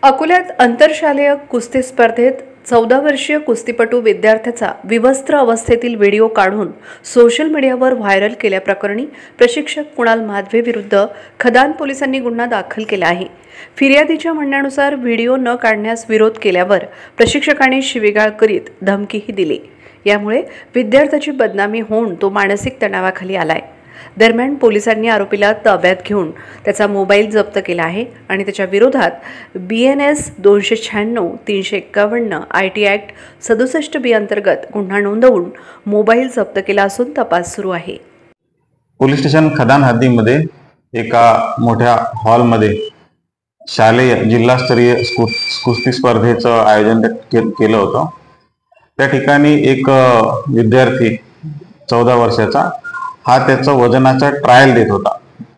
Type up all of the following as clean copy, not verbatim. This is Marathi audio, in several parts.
अकोल्यात आंतरशालेय कुस्ती स्पर्धेत 14 वर्षीय कुस्तीपटू विद्यार्थ्याचा विवस्त्र अवस्थेतील व्हिडिओ काढून सोशल मीडियावर व्हायरल केल्याप्रकरणी प्रशिक्षक कुणाल माधवे विरुद्ध खदान पोलिसांनी गुन्हा दाखल केला आहे। फिर्यादीच्या म्हणण्यानुसार व्हिडिओ न काढण्यास विरोध केल्यावर प्रशिक्षकाने शिवीगाळ करीत धमकीही दिली। यामुळे विद्यार्थ्याची बदनामी होऊन तो मानसिक तणावाखाली आलाय। दरम्यान पोलिसांनी आरोपीला ताब्यात घेऊन त्याचा मोबाईल जप्त केला आहे आणि त्याच्या विरोधात BNS 296 351 IT ॲक्ट 67 B अंतर्गत गुन्हा नोंदवून मोबाईल जप्त केला असून तपास सुरू आहे। पोलीस स्टेशन खदान हद्दीमध्ये एका मोठ्या हॉलमध्ये शालेय जिल्हास्तरीय कुस्ती स्पर्धेचं आयोजन केलं होतं। त्या ठिकाणी एक विद्यार्थी 14 वर्षाचा हा त्याचं वजनाचा ट्रायल देत होता।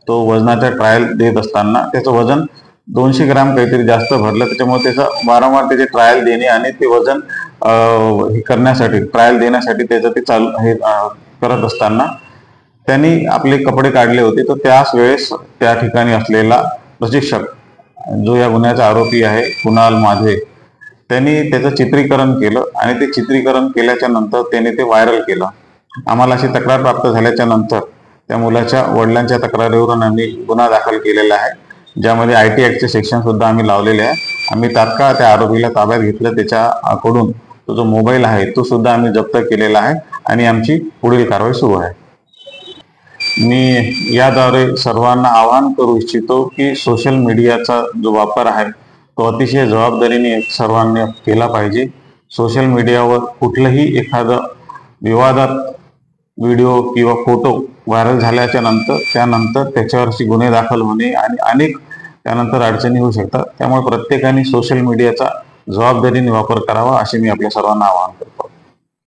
तो वजनाचा ट्रायल देत असताना त्याचं वजन 200 ग्राम काहीतरी जास्त भरलं, त्याच्यामुळे त्याचं वारंवार त्याचे ट्रायल देणे आणि ते वजन करण्यासाठी ट्रायल देण्यासाठी त्याचं ते चालू करत असताना त्यांनी आपले कपडे काढले होते। तर त्याच वेळेस त्या ठिकाणी असलेला प्रशिक्षक जो या गुन्ह्याचा आरोपी आहे कुणाल माधवे, त्यांनी त्याचं चित्रीकरण केलं आणि ते चित्रीकरण केल्याच्या नंतर त्याने ते व्हायरल केलं। आम्हाला अशी तक्रार प्राप्त झाल्याच्या नंतर त्या मुलाच्या वडिलांच्या तक्रारीवरून आम्ही गुन्हा दाखल केलेला आहे, ज्यामध्ये IT ॲक्टचे सेक्शन सुद्धा आम्ही लावलेले आहे। आम्ही तात्काळ त्या आरोपीला ताब्यात घेतलं, त्याच्याकडून तो जो मोबाईल आहे तो सुद्धा आम्ही जप्त केलेला आहे आणि आमची पुढील कारवाई सुरू आहे। मी याद्वारे सर्वांना आवाहन करू इच्छितो की सोशल मीडियाचा जो वापर आहे तो अतिशय जबाबदारीने सर्वांनी केला पाहिजे। सोशल मीडियावर कुठलंही एखादं विवादात व्हिडिओ किंवा फोटो व्हायरल झाल्याच्या नंतर त्यानंतर त्याच्यावरची गुन्हे दाखल होणे आणि अनेक त्यानंतर अडचणी होऊ शकतात। त्यामुळे प्रत्येकाने सोशल मीडियाचा जबाबदारीने वापर करावा असे मी आपल्या सर्वांना आवाहन करतो।